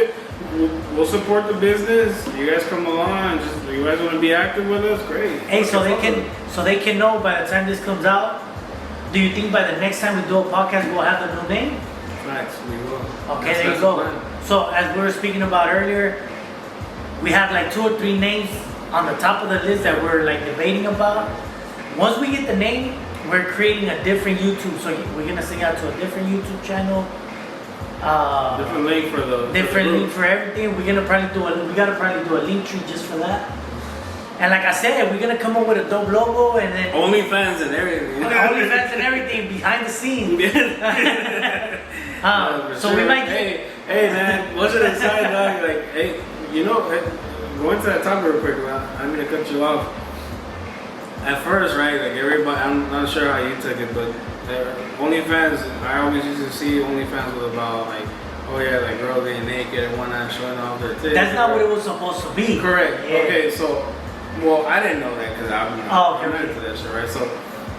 we'll support the business. You guys come along. Just you guys want to be active with us? Great. Hey, so they can know by the time this comes out. Do you think by the next time we do a podcast we'll have the new name? Facts, we will. Okay, there you go. So as we were speaking about earlier, we have like 2 or 3 names on the top of the list that we're like debating about. Once we get the name, we're creating a different YouTube. So we're gonna sing out to a different YouTube channel. Different link for the link for everything. We gotta probably do a link tree just for that. And like I said, we're gonna come up with a dope logo and then OnlyFans and everything. OnlyFans and everything behind the scenes. So sure. we might get. Hey man, what's it aside, dog? Like, hey, you know, going to that topic real quick. I'm gonna cut you off. At first, right? Like everybody, I'm not sure how you took it, but OnlyFans. I always used to see OnlyFans was about like, oh yeah, like girls getting naked and whatnot, showing off their tits. That's not what it was supposed to be. Correct. Yeah. Okay, so, well, I didn't know that because I'm not into that shit, right?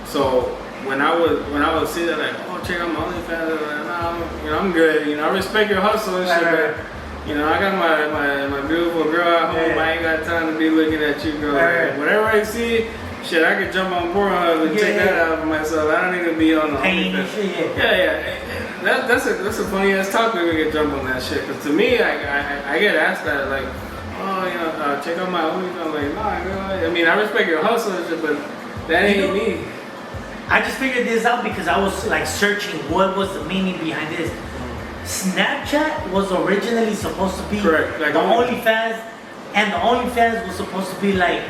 So when I would see that, like, oh, check out my OnlyFans, I'm like, nah, you know, I'm good. You know, I respect your hustle and shit, but you know, I got my beautiful girl at home. I ain't got time to be looking at you, girl. Like, whatever I see. Shit, I could jump on Pornhub and check that out for myself. I don't need to be on the OnlyFans. Yeah. That's a funny ass topic. We could jump on that shit. Cause to me, I get asked that like, oh, you know, check out my OnlyFans. I'm like, nah, girl. I mean, I respect your hustle and shit, but that ain't me. I just figured this out because I was like searching what was the meaning behind this. Snapchat was originally supposed to be correct, like the OnlyFans, and the OnlyFans was supposed to be like.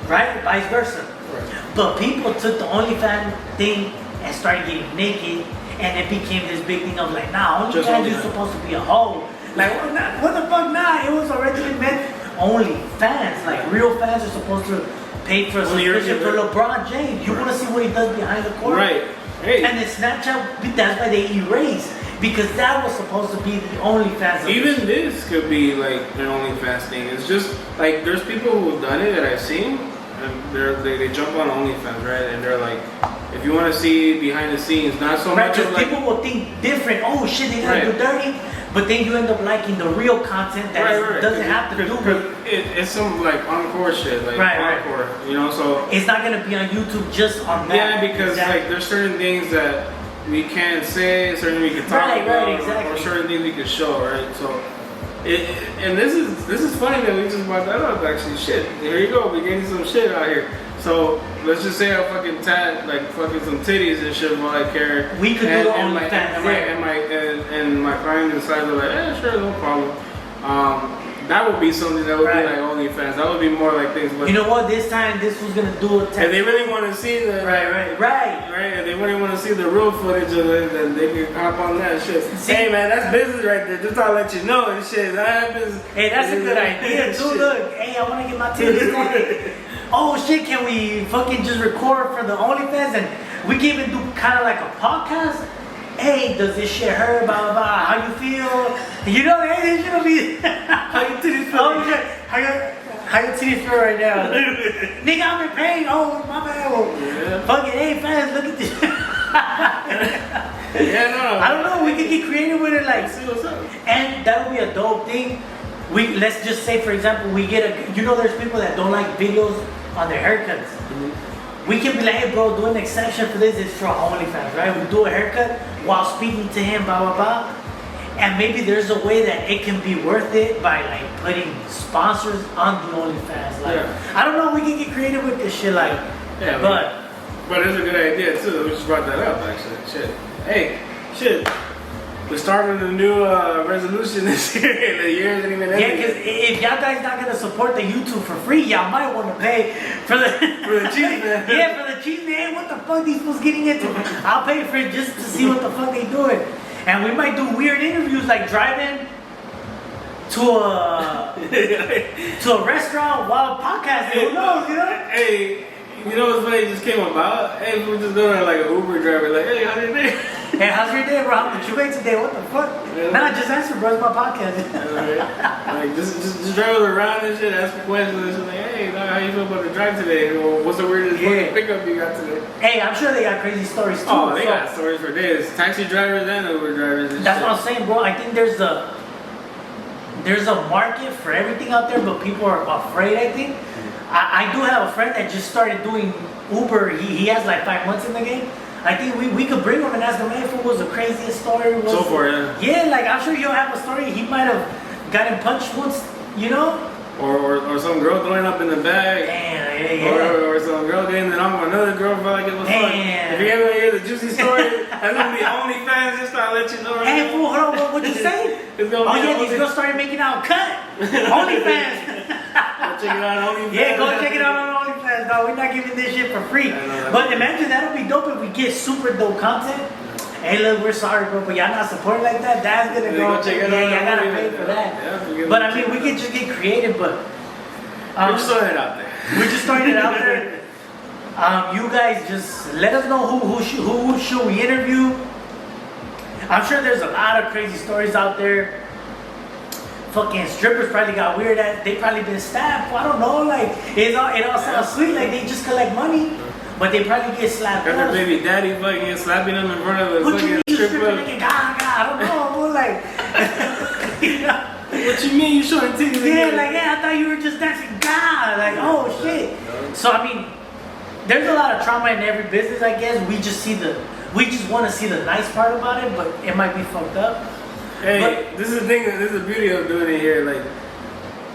Right? Vice versa. Right. But people took the OnlyFans thing and started getting naked, and it became this big thing of like, nah, OnlyFans is supposed to be a hoe. Like, what the fuck? Nah, it was originally meant OnlyFans. Like, real fans are supposed to pay for a subscription for LeBron James. You want to see what he does behind the court? Right. Hey. And then Snapchat, that's why they erased. Because that was supposed to be the OnlyFans. Even this could be like an OnlyFans thing. It's just like there's people who've done it that I've seen, and they jump on OnlyFans, right? And they're like, if you want to see behind the scenes, not so much of like, people will think different. Oh shit, they gotta do dirty. But then you end up liking the real content that doesn't have to do with it's some like encore shit, like encore, you know. So it's not gonna be on YouTube just on that. Yeah, because like there's certain things that we can't say, certain we can talk about, or certain things we can show, right? So, and this is funny that we just brought that up. Actually, shit. Here you go. We getting some shit out here. So let's just say I fucking tat like fucking some titties and shit while I care. We could do the OnlyFans. And my client decides like, sure, no problem. That would be something that would be like OnlyFans. That would be more like things. You know what? This time, this was gonna do a test. If they really want to see the right. If they really want to see the real footage of it, then they can hop on that shit. Hey man, that's business right there. Just to let you know and shit. That happens. Hey, that's a good idea too. Look, hey, I want to get my titties tatted. Oh shit, can we fucking just record for the OnlyFans and we can even do kind of like a podcast? Hey, does this shit hurt? Blah blah blah. How you feel? You know, hey, this shit'll be. How your titties feel? Oh shit, how your titties feel right now? Nigga, I'm in pain. Oh my bad. Fucking hey fans, look at this. I don't know. We could get creative with it, like see what's up. And that would be a dope thing. Let's just say, for example, we get there's people that don't like videos on their haircuts. Mm-hmm. We can be like, hey bro, do an exception for this. It's for OnlyFans, right? We do a haircut while speaking to him, blah blah blah. And maybe there's a way that it can be worth it by like putting sponsors on the OnlyFans. Like, I don't know. We can get creative with this shit, like. Yeah, but it's a good idea too. We just brought that up, actually. Shit. Hey, shit. We started a new resolution this year. The year isn't even ending. Yeah, because if y'all guys not gonna support the YouTube for free, y'all might want to pay for the cheese man. Yeah, for the cheese man. What the fuck these fools getting into? I'll pay for it just to see what the fuck they doing. And we might do weird interviews like driving to a restaurant while podcasting. Who knows, you know? Hey, you know what's funny? It just came about. Hey, we just doing like an Uber driver. Like, hey, how's your day? Hey, how's your day, bro? What you ate today? What the fuck? Yeah. Nah, just answer, bro. It's my podcast. Like, just drive around and shit, ask questions and shit. Like, hey, how you feel about the drive today? Or what's the weirdest fucking pickup you got today? Hey, I'm sure they got crazy stories too. Oh, they got stories for days. Taxi drivers and Uber drivers and That's what I'm saying, bro. I think there's there's a market for everything out there, but people are afraid, I think. I do have a friend that just started doing Uber. He has like 5 months in the game. I think we could bring him and ask him, hey, what was the craziest story? So far, yeah. Yeah, like I'm sure he'll have a story. He might have gotten punched once, you know? Or some girl throwing up in the bag. Damn, yeah. Or some girl getting it on with another girl for like it was fun. If you ever hear the juicy story, that's gonna be OnlyFans. Just start let you know. Right? Hey, fool, hold on, what'd you say? It's gonna Oh be yeah, these girls started making out cut. OnlyFans. Go check it out on OnlyFans. Yeah, go check it out on OnlyFans, dog. We're not giving this shit for free. But imagine that'll be dope if we get super dope content. Hey, look, we're sorry, bro, but y'all not supporting like that. That's gonna go. Check it out. Yeah, y'all gotta pay for that. Yeah, but I mean, we can just get creative, but we're just throwing it out there. we're just throwing it out there. You guys just let us know who should we interview. I'm sure there's a lot of crazy stories out there. Fucking strippers probably got weird at. They probably been stabbed. I don't know. Like it all sounds sweet. Like they just collect money, but they probably get slapped. Got their baby daddy fucking slapping them in front of the fucking strip club. I don't know. Bro, like, you know. What you mean you showing titties? Yeah, like I thought you were just dancing. God, like oh shit. So I mean, there's a lot of trauma in every business. I guess we just want to see the nice part about it, but it might be fucked up. Hey, but this is the thing. This is the beauty of doing it here. Like,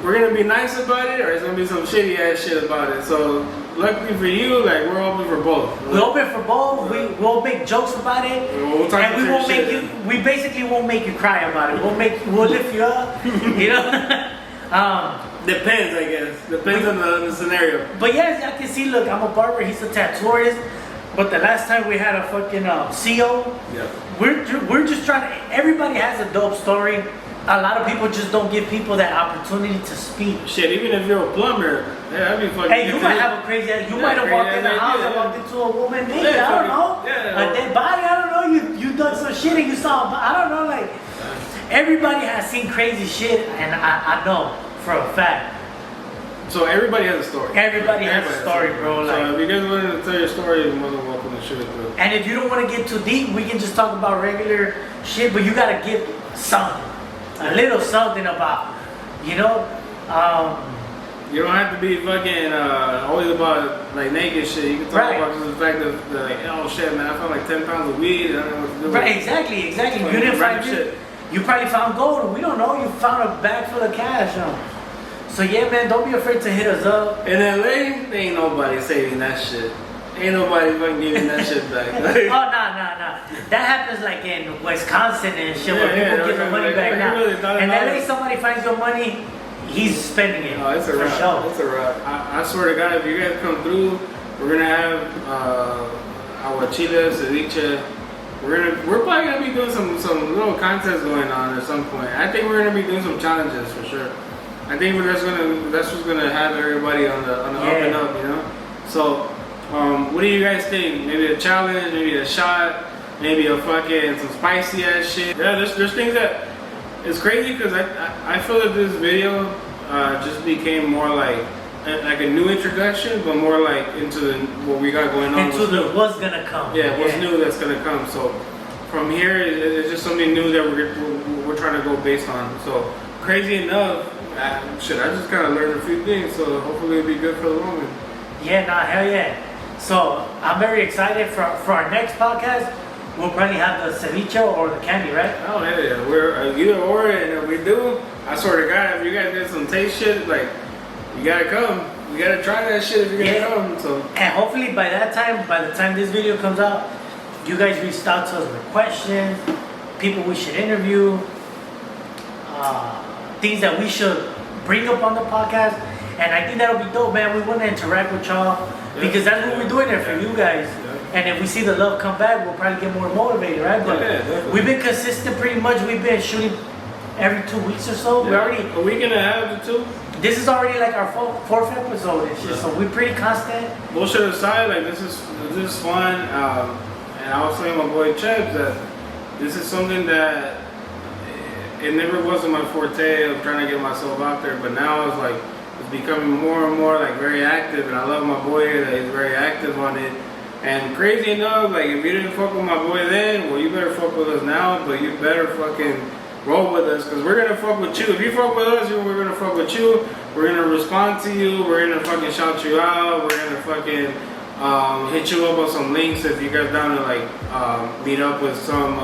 we're gonna be nice about it, or it's gonna be some shitty ass shit about it. So, luckily for you, like we're open for both. We're open for both. We'll make jokes about it, we'll talk and we won't make you. We basically won't make you cry about it. We'll lift you up. You know. Depends, I guess. Depends on the scenario. But yes, y'all can see. Look, I'm a barber. He's a tattoo artist. But the last time we had a fucking CO, yeah. We're just trying to. Everybody has a dope story. A lot of people just don't give people that opportunity to speak. Shit, even if you're a plumber, yeah, that'd be fucking. Hey, you might have a crazy. You might have walked in the house and walked into a woman. Maybe I don't know. Yeah, a dead body. I don't know. You done some shit and you saw. I don't know. Like everybody has seen crazy shit, and I know for a fact. So everybody has a story. Everybody has a story, bro. So like, if you guys want to tell your story, you're more than welcome to share it through. And if you don't want to get too deep, we can just talk about regular shit. But you gotta give something, a little something about, you know. You don't have to be fucking always about like naked shit. You can talk about just the fact of like, oh shit, man, I found like 10 pounds of weed. I don't know what to do. Right, exactly. You didn't find shit. You probably found gold. We don't know. You found a bag full of cash. So yeah, man, don't be afraid to hit us up. In LA, ain't nobody saving that shit. Ain't nobody fucking giving that shit back. Oh, no. That happens like in Wisconsin and shit where people give the money back now. In LA, somebody finds your money, he's spending it. Oh, it's a wrap. Sure. It's a wrap. I swear to God, if you guys come through, we're gonna have aguachile, ceviche. We're probably gonna be doing some little contests going on at some point. I think we're gonna be doing some challenges for sure. I think that's what's gonna have everybody on the up and up, you know. So, what do you guys think? Maybe a challenge, maybe a shot, maybe a fucking some spicy ass shit. Yeah, there's things that it's crazy because I feel that this video just became more like a new introduction, but more like into what we got going on. Into what's gonna come. Yeah, what's new that's gonna come. So from here, it's just something new that we're trying to go based on. So crazy enough. I just kind of learned a few things, so hopefully it'll be good for the moment. Yeah, hell yeah. So I'm very excited for our next podcast. We'll probably have the ceviche or the candy, right? Oh yeah. We're either or, and if we do, I swear to God, if you guys get some taste shit, like you gotta come. You gotta try that shit if you're gonna come. So and hopefully by the time this video comes out, you guys reached out to us with questions, people we should interview. Things that we should bring up on the podcast, and I think that'll be dope, man. We want to interact with y'all because that's what we're doing there for you guys. And if we see the love come back, we'll probably get more motivated, right? But we've been consistent pretty much. We've been shooting every 2 weeks or so. Yeah. We're already a week and a half to 2. This is already like our fourth episode and shit, so we're pretty constant. Bullshit aside, like this is fun, and I was telling my boy Chebs that this is something that. It never wasn't my forte of trying to get myself out there, but now it's becoming more and more like very active, and I love my boy here that he's very active on it. And crazy enough, like if you didn't fuck with my boy then, well you better fuck with us now, but you better fucking roll with us, because we're gonna fuck with you. If you fuck with us, we're gonna fuck with you. We're gonna respond to you. We're gonna fucking shout you out. We're gonna fucking hit you up on some links if you guys down to like meet up with some.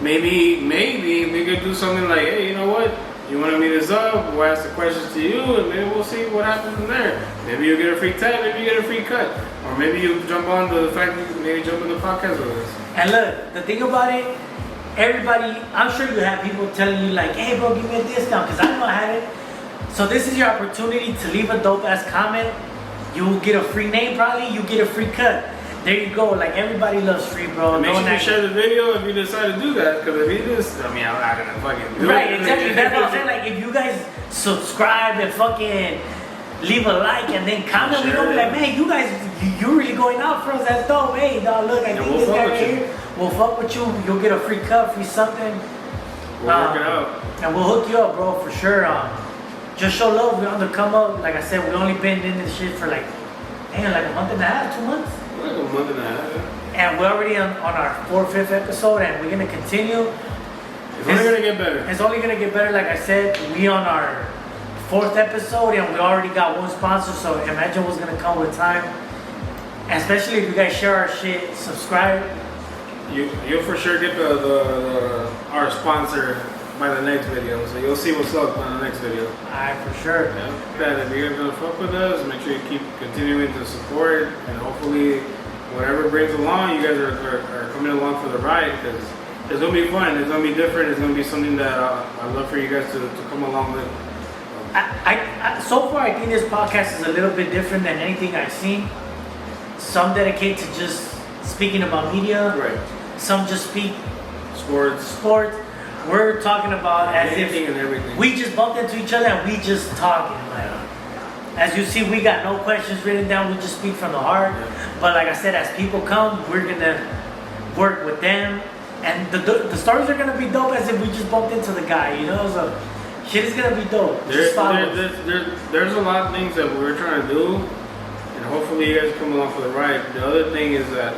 Maybe we could do something like, hey, you know what? You want to meet us up? We'll ask the questions to you, and maybe we'll see what happens from there. Maybe you'll get a free tag, maybe you get a free cut, or maybe you jump on the fact that you can maybe jump in the podcast with us. And look, the thing about it, everybody, I'm sure you have people telling you like, hey bro, give me a discount, because I know I had it. So this is your opportunity to leave a dope ass comment. You will get a free name probably, you get a free cut. There you go, like everybody loves free, bro. And make sure you share the video if you decide to do that, because if you just, I mean, I'm not gonna fucking do it. Right, exactly. That's what I'm saying. Like, if you guys subscribe and fucking leave a like and then comment, we're gonna be like, man, you guys, you really going out for us. That's dope. Hey, dog, look, I think this guy right here will fuck with you. You'll get a free cut, free something. We'll work it out. And we'll hook you up, bro, for sure. Just show love. We're on the come up. Like I said, we only been in this shit for like a month and a half, 2 months. Like a month and a half. And we're already on our 4th, 5th episode, and we're gonna continue. It's only gonna get better. It's only gonna get better. Like I said, we on our 4th episode, and we already got 1 sponsor. So imagine what's gonna come with time. And especially if you guys share our shit, subscribe. You'll for sure get our sponsor by the next video, so you'll see what's up on the next video. Alright, for sure. Yeah. That if you're gonna fuck with us, make sure you keep continuing to support, and hopefully, whatever brings along, you guys are coming along for the ride, because it's gonna be fun. It's gonna be different. It's gonna be something that I love for you guys to come along with. So far, I think this podcast is a little bit different than anything I've seen. Some dedicate to just speaking about media. Right. Some just speak Sports. We're talking about as Anything if and everything. we just bumped into each other and we just talking. Like, as you see, we got no questions written down. We just speak from the heart. Yeah. But like I said, as people come, we're gonna work with them, and the stories are gonna be dope as if we just bumped into the guy. You know, so shit is gonna be dope. Just follow us. There's a lot of things that we're trying to do, and hopefully you guys come along for the ride. The other thing is that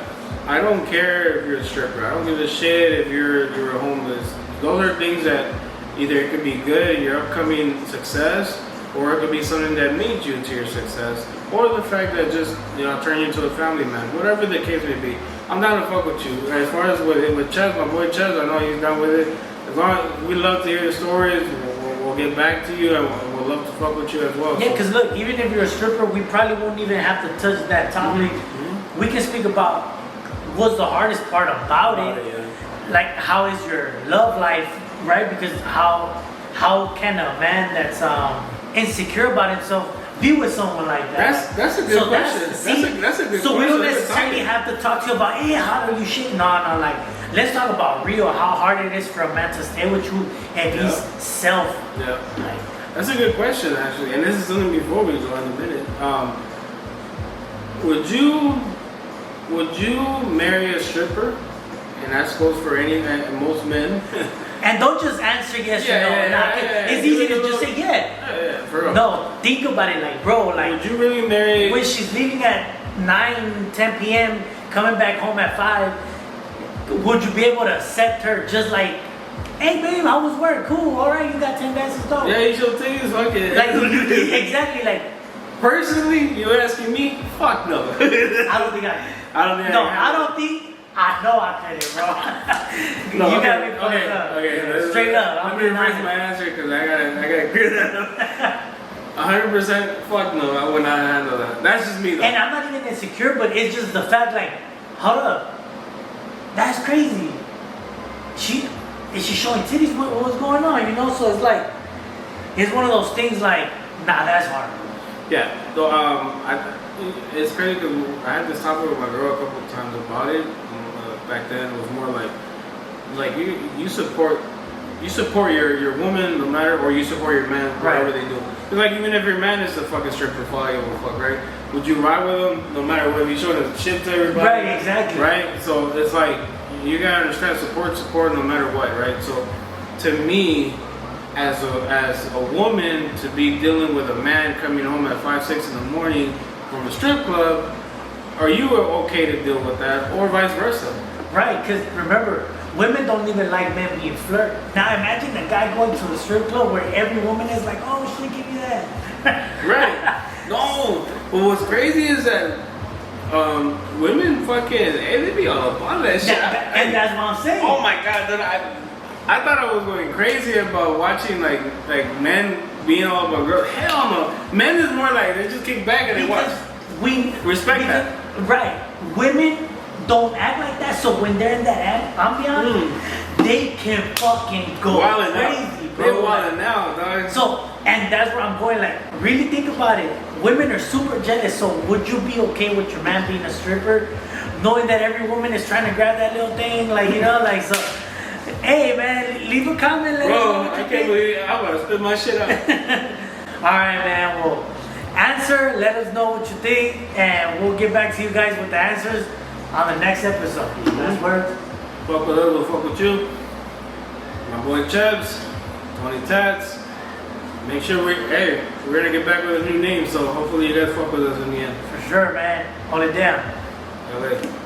I don't care if you're a stripper. I don't give a shit if you're a homeless. Those are things that either it could be good in your upcoming success, or it could be something that leads you to your success, or the fact that just, you know, turn you into a family man. Whatever the case may be, I'm down to fuck with you. As far as with Ches, my boy Ches, I know he's down with it. As long as we love to hear the stories, we'll get back to you, and we'll love to fuck with you as well. Yeah, because look, even if you're a stripper, we probably won't even have to touch that topic. Mm-hmm. We can speak about what's the hardest part about it. Yeah. Like, how is your love life, right? Because how can a man that's insecure about himself be with someone like that? That's a good question. That's a good so question. we don't necessarily have to talk to you about, hey, how do you shit? No, like, let's talk about real, how hard it is for a man to stay with you and he's self. Yeah. Like, That's a good question, actually. And this is something before we go in a minute. Would you marry a stripper? And that goes for most men. and don't just answer yes or no. It's easy to just say Yeah, for real. No, think about it, like, bro, like, Would you really marry? when she's leaving at 9, 10 p.m., coming back home at 5, would you be able to accept her just like, hey babe, how was work? Cool, alright, you got 10 dances done. Yeah, you should take this fucking. Like, exactly, like, Personally, you're asking me? Fuck no. I don't think I don't think I don't think, I know I couldn't, bro. No, You okay, got me fucked up. Okay, Straight up. Let me rephrase my answer because I gotta clear that up. 100% fuck no, I would not handle that. That's just me though. And I'm not even insecure, but it's just the fact, like, hold up, that's crazy. Is she showing titties? What's going on? You know, so it's like, it's one of those things like, nah, that's hard. Yeah, so it's crazy because I had this topic with my girl a couple of times about it. Back then, it was more like you support your woman no matter, or you support your man whatever they do. It's like even if your man is a fucking stripper, fuck, right? Would you ride with him no matter what? If he's showing his shit to everybody, Right, exactly. Right, so it's like you gotta understand support no matter what, right? So to me, as a woman, to be dealing with a man coming home at 5, 6 in the morning from a strip club, are you okay to deal with that, or vice versa? Right, because remember, women don't even like men being flirt. Now imagine a guy going to the strip club where every woman is like, oh shit, give me that. Right. No. But what's crazy is that women fucking, hey, they be all up on that shit. And that's what I'm saying. Oh my god, dude, I thought I was going crazy about watching like men being all about girls. Hell no. Men is more like they just kick back and they watch. Respect that. Right. Women don't act like that, so when they're in that ambiance, they can fucking go wildin' crazy, out. bro. They're wilding out, dog. So, and that's where I'm going, like, really think about it. Women are super jealous, so would you be okay with your man being a stripper, knowing that every woman is trying to grab that little thing, like, you know, like, so, hey, man, leave a comment, let us know Bro, what you I can't think. believe it. I'm about to spit my shit out. Alright, man, well, answer, let us know what you think, and we'll get back to you guys with the answers on the next episode. Last words? Fuck with us, we'll fuck with you. My boy Chubbs, Tony Tats. Make sure we're gonna get back with a new name, so hopefully you guys fuck with us in the end. For sure, man. Hold it down. LA.